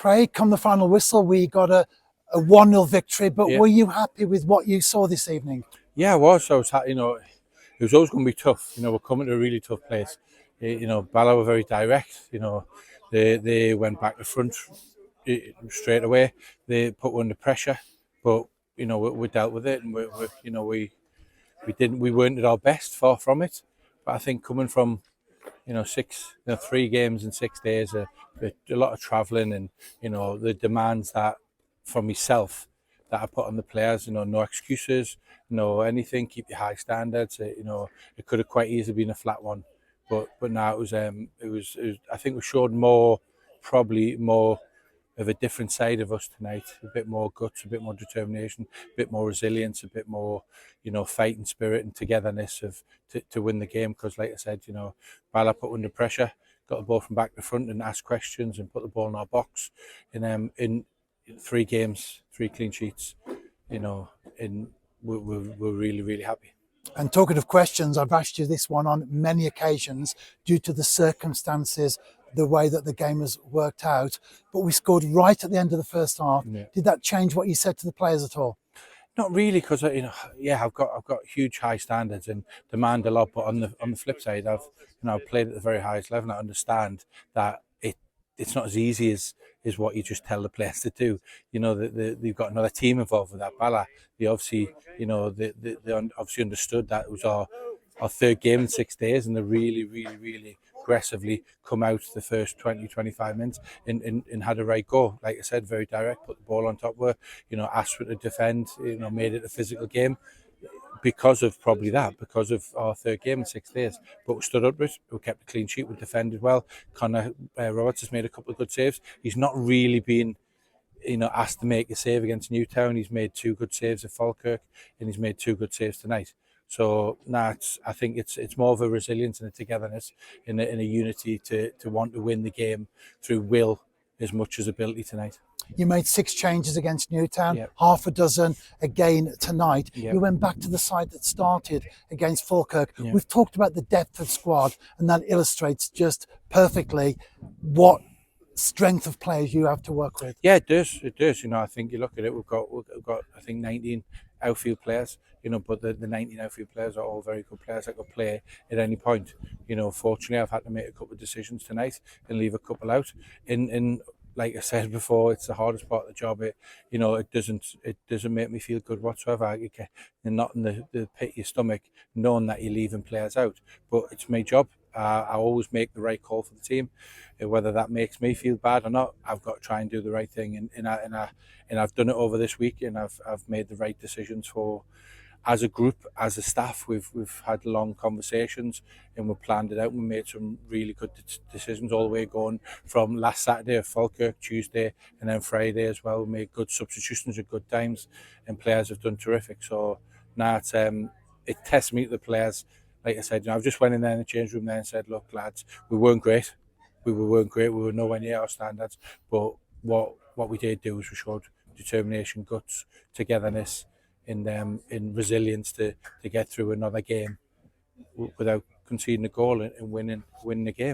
Craig, come the final whistle, we got a 1-0 victory, but Yeah. were you happy with what you saw this evening? Yeah, I was. I was, you know, it was always going to be tough. You know, we're coming to a really tough place. You know, Bala were very direct. You know, they went back to front straight away. They put under pressure, but you know, we dealt with it, and you know, we weren't at our best, far from it. But I think coming from, you know, 3 games in 6 days, a lot of travelling, and you know the demands that from myself that I put on the players. You know, no excuses, no anything. Keep your high standards. You know, it could have quite easily been a flat one, but now it was. I think we showed probably more of a different side of us tonight. A bit more guts, a bit more determination, a bit more resilience, a bit more, you know, fighting spirit and togetherness to win the game. Because, like I said, you know, Bala put under pressure, got the ball from back to front and asked questions and put the ball in our box. In 3 games, 3 clean sheets, you know, we're really happy. And talking of questions, I've asked you this one on many occasions due to the circumstances, the way that the game has worked out. But we scored right at the end of the first half. Yeah. Did that change what you said to the players at all? Not really, because you know, yeah, I've got huge high standards and demand a lot. But on the flip side, I've played at the very highest level, and I understand that it's not as easy as what you just tell the players to do. You know, they've got another team involved with that. Bala, they obviously, you know, they obviously understood that it was our 3rd game in 6 days, and they really aggressively come out the first 20-25 minutes and had a right go. Like I said, very direct, put the ball on top of her, you know, asked her to defend, you know, made it a physical game because of probably that, because of our 3rd game in 6 days. But we stood up, we kept a clean sheet, we defended well. Connor Roberts has made a couple of good saves. He's not really been, you know, asked to make a save against Newtown. He's made 2 good saves at Falkirk, and he's made 2 good saves tonight. So I think it's more of a resilience and a togetherness in a unity to want to win the game through will as much as ability tonight. You made 6 changes against Newtown, Yep. half a dozen again tonight. Yep. You went back to the side that started against Falkirk. Yep. We've talked about the depth of squad, and that illustrates just perfectly what strength of players you have to work with. Yeah, it does. It does. You know, I think you look at it, we've got I think 19 outfield players, you know, but the 19 outfield players are all very good players that could play at any point. You know, fortunately I've had to make a couple of decisions tonight and leave a couple out. In like I said before, it's the hardest part of the job. You know, it doesn't make me feel good whatsoever. You're not in the pit of your stomach knowing that you're leaving players out. But it's my job. I always make the right call for the team, whether that makes me feel bad or not. I've got to try and do the right thing, and I've done it over this week, and I've made the right decisions for. As a group, as a staff, we've had long conversations and we've planned it out. We made some really good decisions all the way going from last Saturday at Falkirk, Tuesday, and then Friday as well. We made good substitutions at good times, and players have done terrific. So now it tests me to the players. Like I said, you know, I've just went in there in the change room there and said, "Look, lads, we weren't great. We weren't great. We were nowhere near our standards. But what we did do is we showed determination, guts, togetherness." In resilience to get through another game without conceding a goal and winning the game.